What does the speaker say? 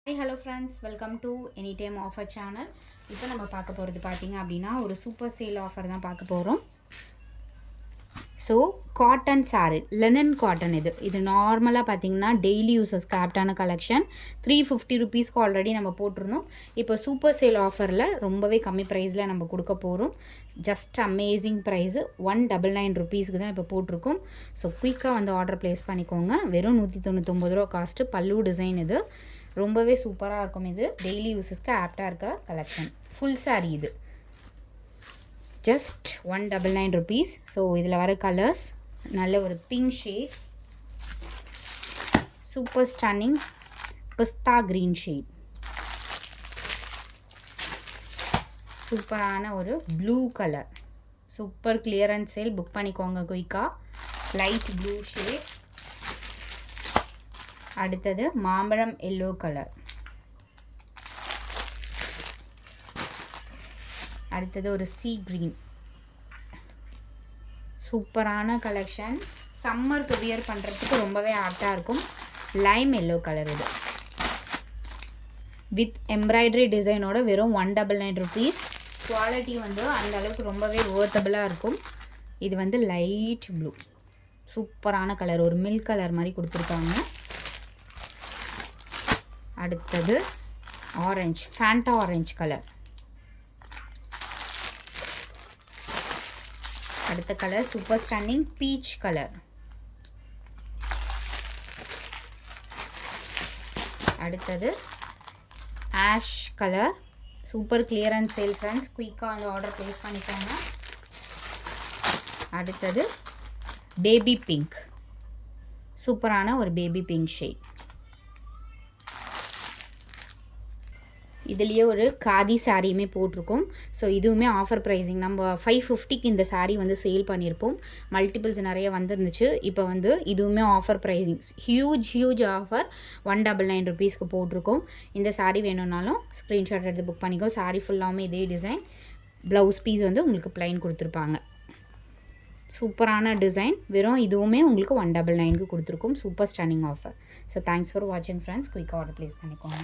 Hi hello friends, welcome to any time offer channel. இப்போ நம்ம பார்க்க போகிறது பார்த்தீங்க அப்படின்னா ஒரு சூப்பர் சேல் ஆஃபர் தான் பார்க்க போகிறோம். So cotton sari, linen cotton. இது நார்மலாக பார்த்தீங்கன்னா டெய்லி யூஸஸ்க்கு ஆப்டான கலெக்ஷன். 350 ருபீஸ்க்கு ஆல்ரெடி நம்ம போட்டிருந்தோம். இப்போ சூப்பர் சேல் ஆஃபரில் ரொம்பவே கம்மி ப்ரைஸில் நம்ம கொடுக்க போகிறோம். ஜஸ்ட் அமேசிங் ப்ரைஸு 199 ருபீஸ்க்கு தான் இப்போ போட்டிருக்கோம். ஸோ குயிக்காக வந்து ஆர்டர் ப்ளேஸ் பண்ணிக்கோங்க. வெறும் 199 ரூபா காஸ்ட்டு. பல்லு டிசைன் இது ரொம்பவே சூப்பராக இருக்கும். இது டெய்லி யூஸஸ்க்கு ஆப்டாக இருக்க கலெக்ஷன். ஃபுல் சாரீ இது ஜஸ்ட் 199 ருபீஸ். ஸோ இதில் வர கலர்ஸ் நல்ல ஒரு பிங்க் ஷேட், சூப்பர் ஸ்டன்னிங் பிஸ்தா க்ரீன் ஷேட், சூப்பரான ஒரு blue colour, super clearance sale. Book பண்ணிக்கோங்க குயிக்காக. Light blue shade. அடுத்தது மாம்பழம் எல்லோ கலர். அடுத்தது ஒரு சீ க்ரீன். சூப்பரான கலெக்ஷன். சம்மருக்கு வியர் பண்ணுறதுக்கு ரொம்பவே ஆப்டாக இருக்கும். Lime yellow colour. இது வித் எம்ப்ராய்டரி டிசைனோட வெறும் 199 ருபீஸ். குவாலிட்டி வந்து அந்த அளவுக்கு ரொம்பவே ஒர்த்தபிளாக இருக்கும். இது வந்து லைட் ப்ளூ, சூப்பரான கலர். ஒரு மில்க் கலர் மாதிரி கொடுத்துருக்காங்க. அடுத்தது ஆரஞ்சு, ஃபேண்டா ஆரஞ்சு கலர். அடுத்த colour super stunning peach colour. அடுத்தது ash colour. Super clearance sale friends. குயிக்காக அந்த ஆர்டர் ப்ளேஸ் பண்ணிக்கோங்க. அடுத்தது பேபி பிங்க், சூப்பரான ஒரு பேபி பிங்க் ஷேட். இதுலேயே ஒரு காதி சாரியுமே போட்டிருக்கோம். ஸோ இதுவுமே ஆஃபர் ப்ரைஸிங். நம்ம 550க்கு இந்த சாரீ வந்து சேல் பண்ணியிருப்போம். மல்டிபிள்ஸ் நிறைய வந்துருந்துச்சு. இப்போ வந்து இதுவுமே ஆஃபர் ப்ரைஸிங். ஹியூஜ் ஆஃபர் 199 ருபீஸ்க்கு போட்டிருக்கோம். இந்த சாரீ வேணும்னாலும் ஸ்க்ரீன்ஷாட் எடுத்து புக் பண்ணிக்கோ. சாரீ ஃபுல்லாமே இதே டிசைன். ப்ளவுஸ் பீஸ் வந்து உங்களுக்கு ப்ளைன் கொடுத்துருப்பாங்க. சூப்பரான டிசைன். வெறும் இதுவுமே உங்களுக்கு 199க்கு கொடுத்துருக்கோம். Super stunning offer. So thanks for வாட்சிங் ஃப்ரெண்ட்ஸ். குயிக்காக ஆர்டர் ப்ளேஸ் பண்ணிக்கோங்க.